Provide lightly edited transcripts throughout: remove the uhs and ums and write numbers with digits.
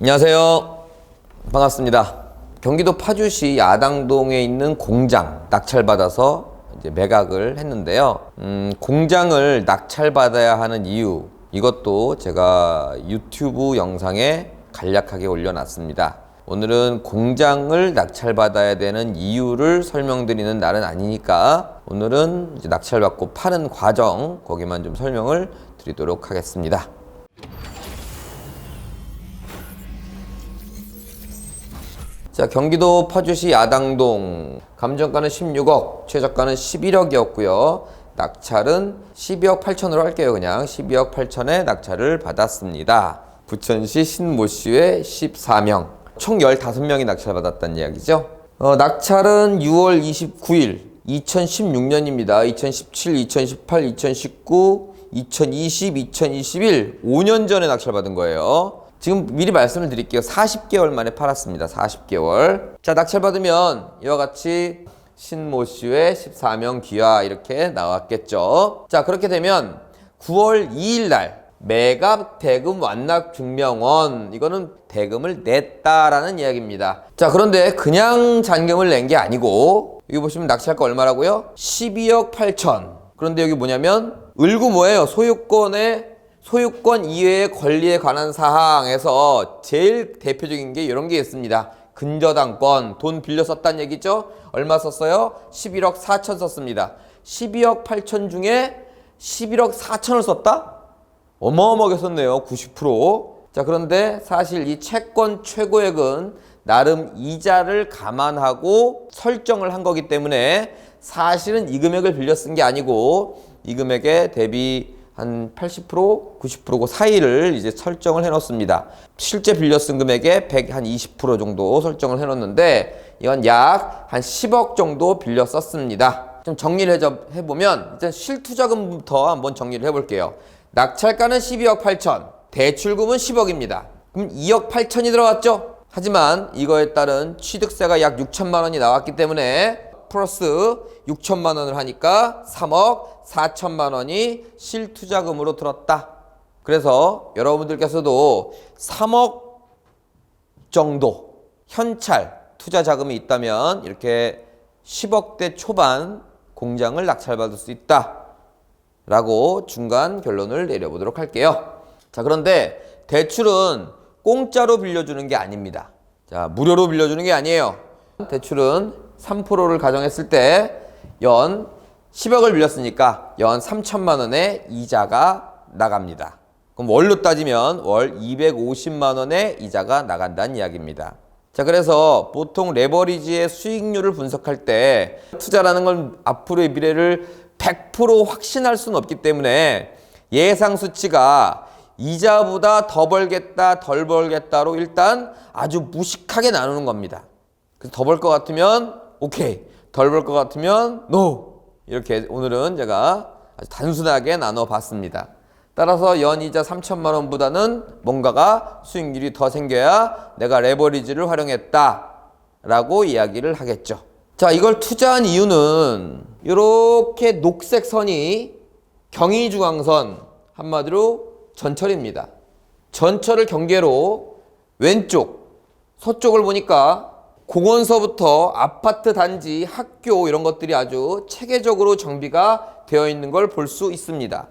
안녕하세요. 반갑습니다. 경기도 파주시 야당동에 있는 공장 낙찰받아서 이제 매각을 했는데요. 공장을 낙찰받아야 하는 이유, 이것도 제가 유튜브 영상에 간략하게 올려놨습니다. 오늘은 공장을 낙찰받아야 되는 이유를 설명드리는 날은 아니니까 오늘은 이제 낙찰받고 파는 과정, 거기만 좀 설명을 드리도록 하겠습니다. 자, 경기도 파주시 야당동, 감정가는 16억, 최저가는 11억이었고요. 낙찰은 12억 8천으로 할게요. 그냥 12억 8천에 낙찰을 받았습니다. 부천시 신모씨의 14명, 총 15명이 낙찰받았다는 이야기죠. 낙찰은 6월 29일 2016년입니다. 2017, 2018, 2019, 2020, 2021 5년 전에 낙찰받은 거예요. 지금 미리 말씀을 드릴게요. 40개월 만에 팔았습니다. 40개월. 자, 낙찰받으면 이와 같이 신모씨의 14명 귀하 이렇게 나왔겠죠. 자, 그렇게 되면 9월 2일 날 매각 대금 완납 증명원, 이거는 대금을 냈다라는 이야기입니다. 자, 그런데 그냥 잔금을 낸 게 아니고, 여기 보시면 낙찰가 얼마라고요? 12억 8천. 그런데 여기 뭐냐면 을구 뭐예요? 소유권 이외의 권리에 관한 사항에서 제일 대표적인 게 이런 게 있습니다. 근저당권, 돈 빌려 썼다는 얘기죠? 얼마 썼어요? 11억 4천 썼습니다. 12억 8천 중에 11억 4천을 썼다? 어마어마하게 썼네요. 90%. 자, 그런데 사실 이 채권 최고액은 나름 이자를 감안하고 설정을 한 거기 때문에 사실은 이 금액을 빌려 쓴 게 아니고 이 금액에 대비 한 80%, 90% 그 사이를 이제 설정을 해놓습니다. 실제 빌려 쓴 금액의 120% 정도 설정을 해놓는데 이건 약 한 10억 정도 빌려 썼습니다. 좀 정리를 해보면 일단 실투자금부터 한번 정리를 해볼게요. 낙찰가는 12억 8천, 대출금은 10억입니다. 그럼 2억 8천이 들어갔죠? 하지만 이거에 따른 취득세가 약 6천만 원이 나왔기 때문에 플러스 6천만 원을 하니까 3억 4천만 원이 실투자금으로 들었다. 그래서 여러분들께서도 3억 정도 현찰 투자 자금이 있다면 이렇게 10억대 초반 공장을 낙찰받을 수 있다 라고 중간 결론을 내려보도록 할게요. 자, 그런데 대출은 공짜로 빌려주는 게 아닙니다. 자, 무료로 빌려주는 게 아니에요. 대출은 3%를 가정했을 때 연 10억을 빌렸으니까 연 3천만 원의 이자가 나갑니다. 그럼 월로 따지면 월 250만 원의 이자가 나간다는 이야기입니다. 자, 그래서 보통 레버리지의 수익률을 분석할 때 투자라는 건 앞으로의 미래를 100% 확신할 수는 없기 때문에 예상 수치가 이자보다 더 벌겠다, 덜 벌겠다로 일단 아주 무식하게 나누는 겁니다. 그래서 더 벌 것 같으면 오케이, 덜 벌 것 같으면 노. 이렇게 오늘은 제가 아주 단순하게 나눠봤습니다. 따라서 연이자 3천만 원보다는 뭔가가 수익률이 더 생겨야 내가 레버리지를 활용했다 라고 이야기를 하겠죠. 자, 이걸 투자한 이유는 이렇게 녹색 선이 경의중앙선, 한마디로 전철입니다. 전철을 경계로 왼쪽 서쪽을 보니까 공원서부터 아파트 단지, 학교 이런 것들이 아주 체계적으로 정비가 되어 있는 걸 볼 수 있습니다.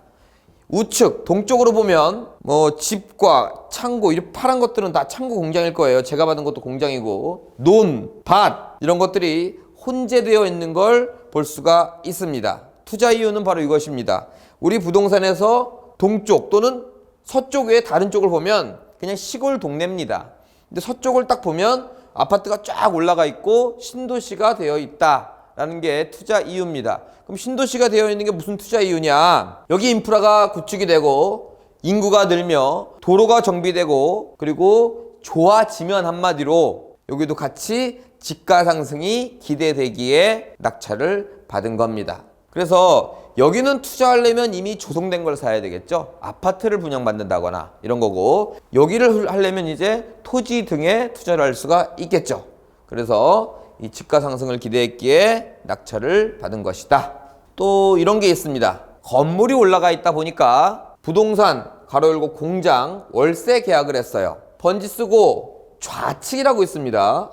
우측 동쪽으로 보면 뭐 집과 창고, 이런 파란 것들은 다 창고 공장일 거예요. 제가 받은 것도 공장이고, 논, 밭 이런 것들이 혼재되어 있는 걸 볼 수가 있습니다. 투자 이유는 바로 이것입니다. 우리 부동산에서 동쪽 또는 서쪽 외에 다른 쪽을 보면 그냥 시골 동네입니다. 근데 서쪽을 딱 보면 아파트가 쫙 올라가 있고 신도시가 되어 있다라는 게 투자 이유입니다. 그럼 신도시가 되어 있는 게 무슨 투자 이유냐? 여기 인프라가 구축이 되고 인구가 늘며 도로가 정비되고 그리고 좋아지면 한마디로 여기도 같이 집가 상승이 기대되기에 낙찰을 받은 겁니다. 그래서 여기는 투자하려면 이미 조성된 걸 사야 되겠죠. 아파트를 분양받는다거나 이런 거고, 여기를 하려면 이제 토지 등에 투자를 할 수가 있겠죠. 그래서 이 집가 상승을 기대했기에 낙찰을 받은 것이다. 또 이런 게 있습니다. 건물이 올라가 있다 보니까 부동산 가로 열고 공장 월세 계약을 했어요. 번지 쓰고 좌측이라고 있습니다.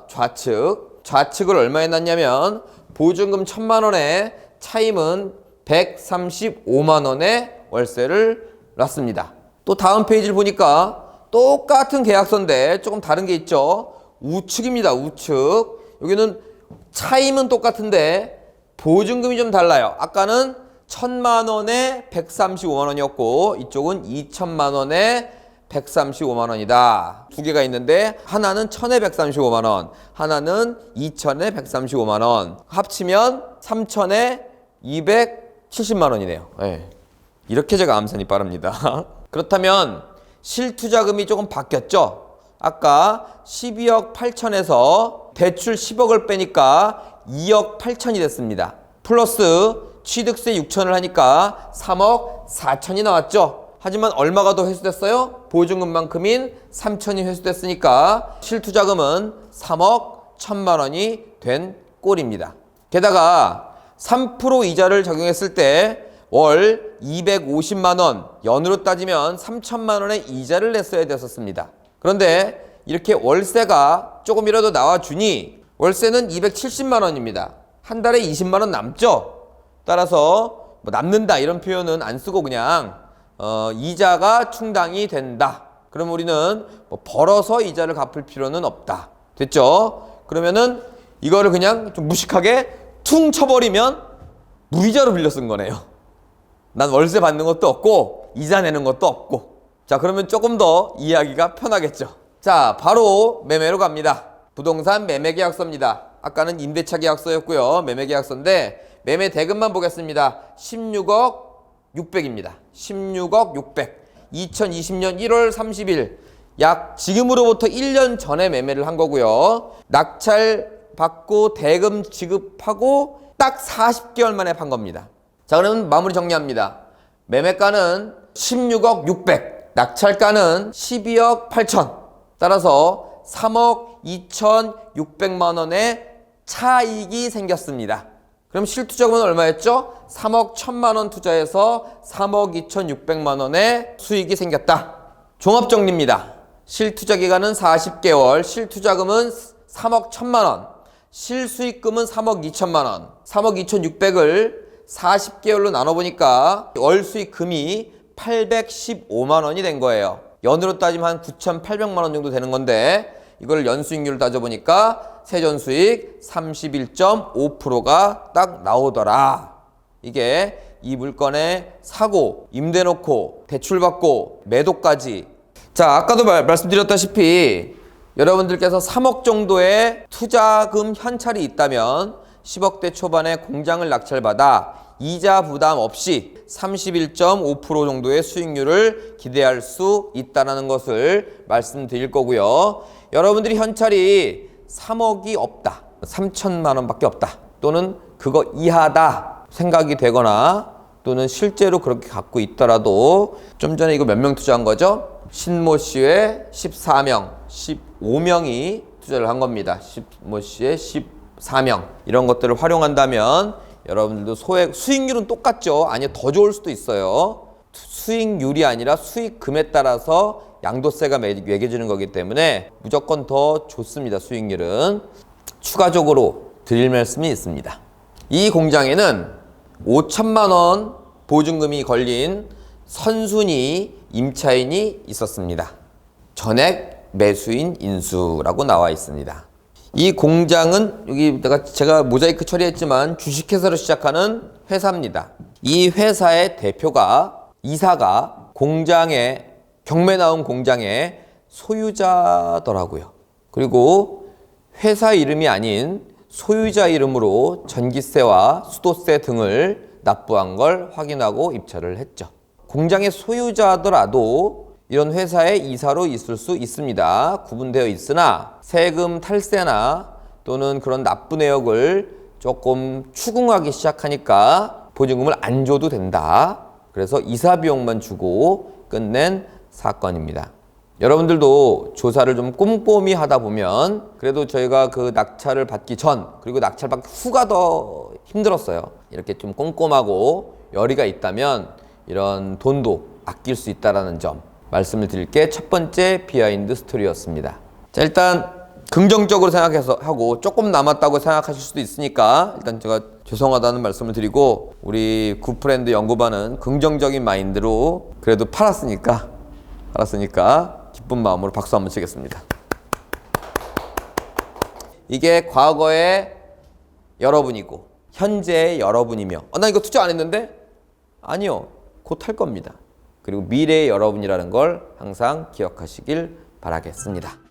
좌측을 얼마에 놨냐면 보증금 1,000만 원에 차임은 135만 원에 월세를 놨습니다. 또 다음 페이지를 보니까 똑같은 계약서인데 조금 다른 게 있죠. 우측입니다. 우측. 여기는 차임은 똑같은데 보증금이 좀 달라요. 아까는 1,000만 원에 135만 원이었고 이쪽은 2,000만 원에 135만 원이다. 두 개가 있는데 하나는 1,000에 135만 원, 하나는 2,000에 135만 원. 합치면 3,000에 270만 원이네요. 네. 이렇게 제가 암산이 빠릅니다. 그렇다면 실투자금이 조금 바뀌었죠? 아까 12억 8천에서 대출 10억을 빼니까 2억 8천이 됐습니다. 플러스 취득세 6천을 하니까 3억 4천이 나왔죠? 하지만 얼마가 더 회수됐어요? 보증금만큼인 3천이 회수됐으니까 실투자금은 3억 1천만 원이 된 꼴입니다. 게다가 3% 이자를 적용했을 때 월 250만 원, 연으로 따지면 3천만 원의 이자를 냈어야 됐었습니다. 그런데 이렇게 월세가 조금이라도 나와주니 월세는 270만 원입니다. 한 달에 20만 원 남죠? 따라서 뭐 남는다 이런 표현은 안 쓰고 그냥 이자가 충당이 된다. 그럼 우리는 뭐 벌어서 이자를 갚을 필요는 없다. 됐죠? 그러면은 이거를 그냥 좀 무식하게 퉁 쳐버리면 무이자로 빌려 쓴 거네요. 난 월세 받는 것도 없고 이자 내는 것도 없고. 자, 그러면 조금 더 이해하기가 편하겠죠. 자, 바로 매매로 갑니다. 부동산 매매계약서입니다. 아까는 임대차 계약서였고요. 매매계약서인데 매매 대금만 보겠습니다. 16억 600입니다. 16억 600. 2020년 1월 30일 약 지금으로부터 1년 전에 매매를 한 거고요. 낙찰 받고 대금 지급하고 딱 40개월 만에 판 겁니다. 자, 그러면 마무리 정리합니다. 매매가는 16억 600, 낙찰가는 12억 8천. 따라서 3억 2,600만 원의 차익이 생겼습니다. 그럼 실투자금은 얼마였죠? 3억 1,000만 원 투자해서 3억 2,600만 원의 수익이 생겼다. 종합정리입니다. 실투자 기간은 40개월, 실투자금은 3억 1,000만 원, 실수익금은 3억 2천만 원, 3억 2,600을 40개월로 나눠보니까 월 수익금이 815만 원이 된 거예요. 연으로 따지면 한 9,800만 원 정도 되는 건데 이걸 연수익률을 따져보니까 세전수익 31.5%가 딱 나오더라. 이게 이 물건에 사고, 임대 놓고, 대출받고, 매도까지. 자, 아까도 말씀드렸다시피 여러분들께서 3억 정도의 투자금 현찰이 있다면 10억대 초반에 공장을 낙찰받아 이자 부담 없이 31.5% 정도의 수익률을 기대할 수 있다는 것을 말씀드릴 거고요. 여러분들이 현찰이 3억이 없다, 3천만 원밖에 없다, 또는 그거 이하다 생각이 되거나 또는 실제로 그렇게 갖고 있더라도 좀 전에 이거 몇 명 투자한 거죠? 신모 씨의 14명, 15명이 투자를 한 겁니다. 신모 씨의 14명. 이런 것들을 활용한다면 여러분들도 수익률은 똑같죠. 아니, 더 좋을 수도 있어요. 수익률이 아니라 수익금에 따라서 양도세가 매겨지는 거기 때문에 무조건 더 좋습니다. 수익률은. 추가적으로 드릴 말씀이 있습니다. 이 공장에는 5천만 원 보증금이 걸린 선순위 임차인이 있었습니다. 전액 매수인 인수라고 나와 있습니다. 이 공장은 여기 제가 모자이크 처리했지만 주식회사로 시작하는 회사입니다. 이 회사의 대표가, 이사가 경매 나온 공장의 소유자더라고요. 그리고 회사 이름이 아닌 소유자 이름으로 전기세와 수도세 등을 납부한 걸 확인하고 입찰을 했죠. 공장의 소유자더라도 이런 회사의 이사로 있을 수 있습니다. 구분되어 있으나 세금 탈세나 또는 그런 납부 내역을 조금 추궁하기 시작하니까 보증금을 안 줘도 된다. 그래서 이사 비용만 주고 끝낸 사건입니다. 여러분들도 조사를 좀 꼼꼼히 하다 보면 그래도 저희가 그 낙찰을 받기 전 그리고 낙찰 받기 후가 더 힘들었어요. 이렇게 좀 꼼꼼하고 열의가 있다면 이런 돈도 아낄 수 있다는 점 말씀을 드릴 게 첫 번째 비하인드 스토리였습니다. 자, 일단 긍정적으로 생각해서 하고 조금 남았다고 생각하실 수도 있으니까 일단 제가 죄송하다는 말씀을 드리고 우리 굿프렌드 연구반은 긍정적인 마인드로 그래도 팔았으니까 기쁜 마음으로 박수 한번 치겠습니다. 이게 과거의 여러분이고 현재의 여러분이며 나 이거 투자 안 했는데? 아니요. 곧 할 겁니다. 그리고 미래의 여러분이라는 걸 항상 기억하시길 바라겠습니다.